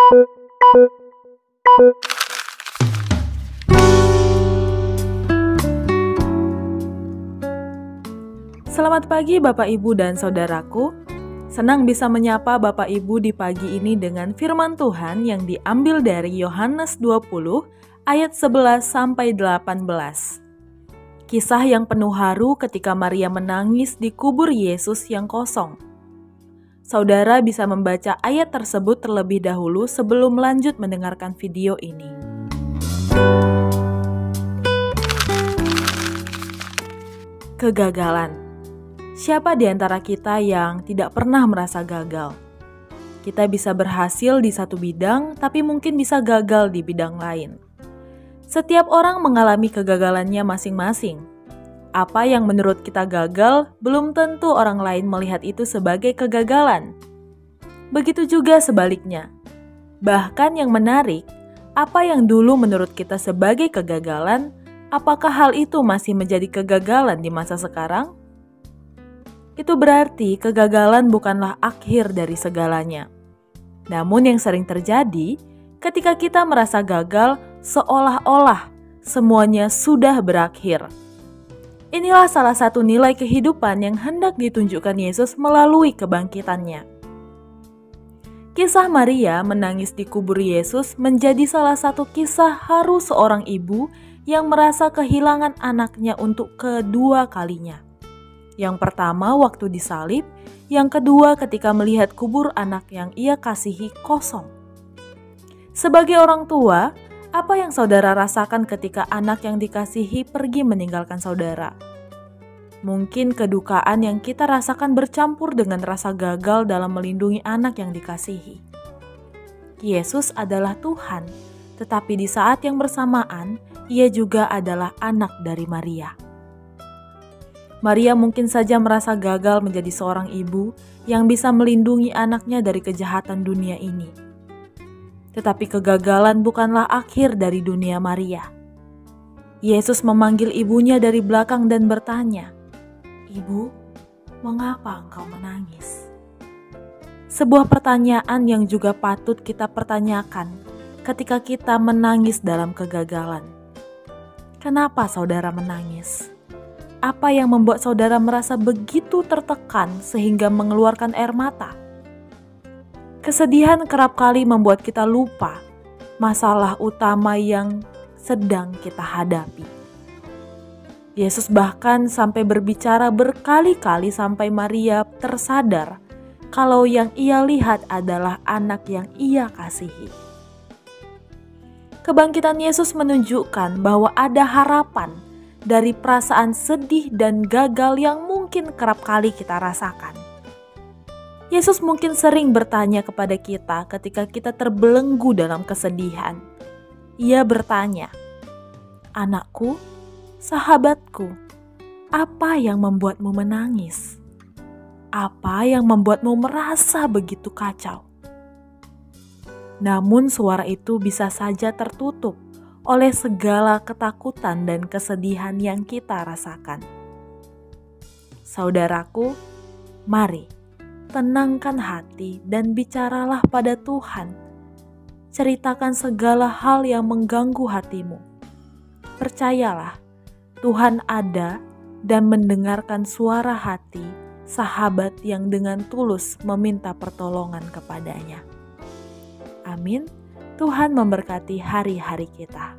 Selamat pagi Bapak Ibu dan Saudaraku. Senang bisa menyapa Bapak Ibu di pagi ini dengan firman Tuhan yang diambil dari Yohanes 20 ayat 11 sampai 18. Kisah yang penuh haru ketika Maria menangis di kubur Yesus yang kosong. Saudara bisa membaca ayat tersebut terlebih dahulu sebelum lanjut mendengarkan video ini. Kegagalan. Siapa di antara kita yang tidak pernah merasa gagal? Kita bisa berhasil di satu bidang, tapi mungkin bisa gagal di bidang lain. Setiap orang mengalami kegagalannya masing-masing. Apa yang menurut kita gagal, belum tentu orang lain melihat itu sebagai kegagalan. Begitu juga sebaliknya. Bahkan yang menarik, apa yang dulu menurut kita sebagai kegagalan, apakah hal itu masih menjadi kegagalan di masa sekarang? Itu berarti kegagalan bukanlah akhir dari segalanya. Namun yang sering terjadi, ketika kita merasa gagal, seolah-olah semuanya sudah berakhir. Inilah salah satu nilai kehidupan yang hendak ditunjukkan Yesus melalui kebangkitannya. Kisah Maria menangis di kubur Yesus menjadi salah satu kisah haru seorang ibu yang merasa kehilangan anaknya untuk kedua kalinya. Yang pertama waktu disalib, yang kedua ketika melihat kubur anak yang ia kasihi kosong. Sebagai orang tua, apa yang saudara rasakan ketika anak yang dikasihi pergi meninggalkan saudara? Mungkin kedukaan yang kita rasakan bercampur dengan rasa gagal dalam melindungi anak yang dikasihi. Yesus adalah Tuhan, tetapi di saat yang bersamaan, ia juga adalah anak dari Maria. Maria mungkin saja merasa gagal menjadi seorang ibu yang bisa melindungi anaknya dari kejahatan dunia ini. Tetapi kegagalan bukanlah akhir dari dunia Maria. Yesus memanggil ibunya dari belakang dan bertanya, "Ibu, mengapa engkau menangis?" Sebuah pertanyaan yang juga patut kita pertanyakan ketika kita menangis dalam kegagalan. Kenapa saudara menangis? Apa yang membuat saudara merasa begitu tertekan sehingga mengeluarkan air mata? Kesedihan kerap kali membuat kita lupa masalah utama yang sedang kita hadapi. Yesus bahkan sampai berbicara berkali-kali sampai Maria tersadar kalau yang ia lihat adalah anak yang ia kasihi. Kebangkitan Yesus menunjukkan bahwa ada harapan dari perasaan sedih dan gagal yang mungkin kerap kali kita rasakan. Yesus mungkin sering bertanya kepada kita ketika kita terbelenggu dalam kesedihan. Ia bertanya, "Anakku, sahabatku, apa yang membuatmu menangis? Apa yang membuatmu merasa begitu kacau?" Namun suara itu bisa saja tertutup oleh segala ketakutan dan kesedihan yang kita rasakan. Saudaraku, mari tenangkan hati dan bicaralah pada Tuhan. Ceritakan segala hal yang mengganggu hatimu. Percayalah, Tuhan ada dan mendengarkan suara hati sahabat yang dengan tulus meminta pertolongan kepadanya. Amin. Tuhan memberkati hari-hari kita.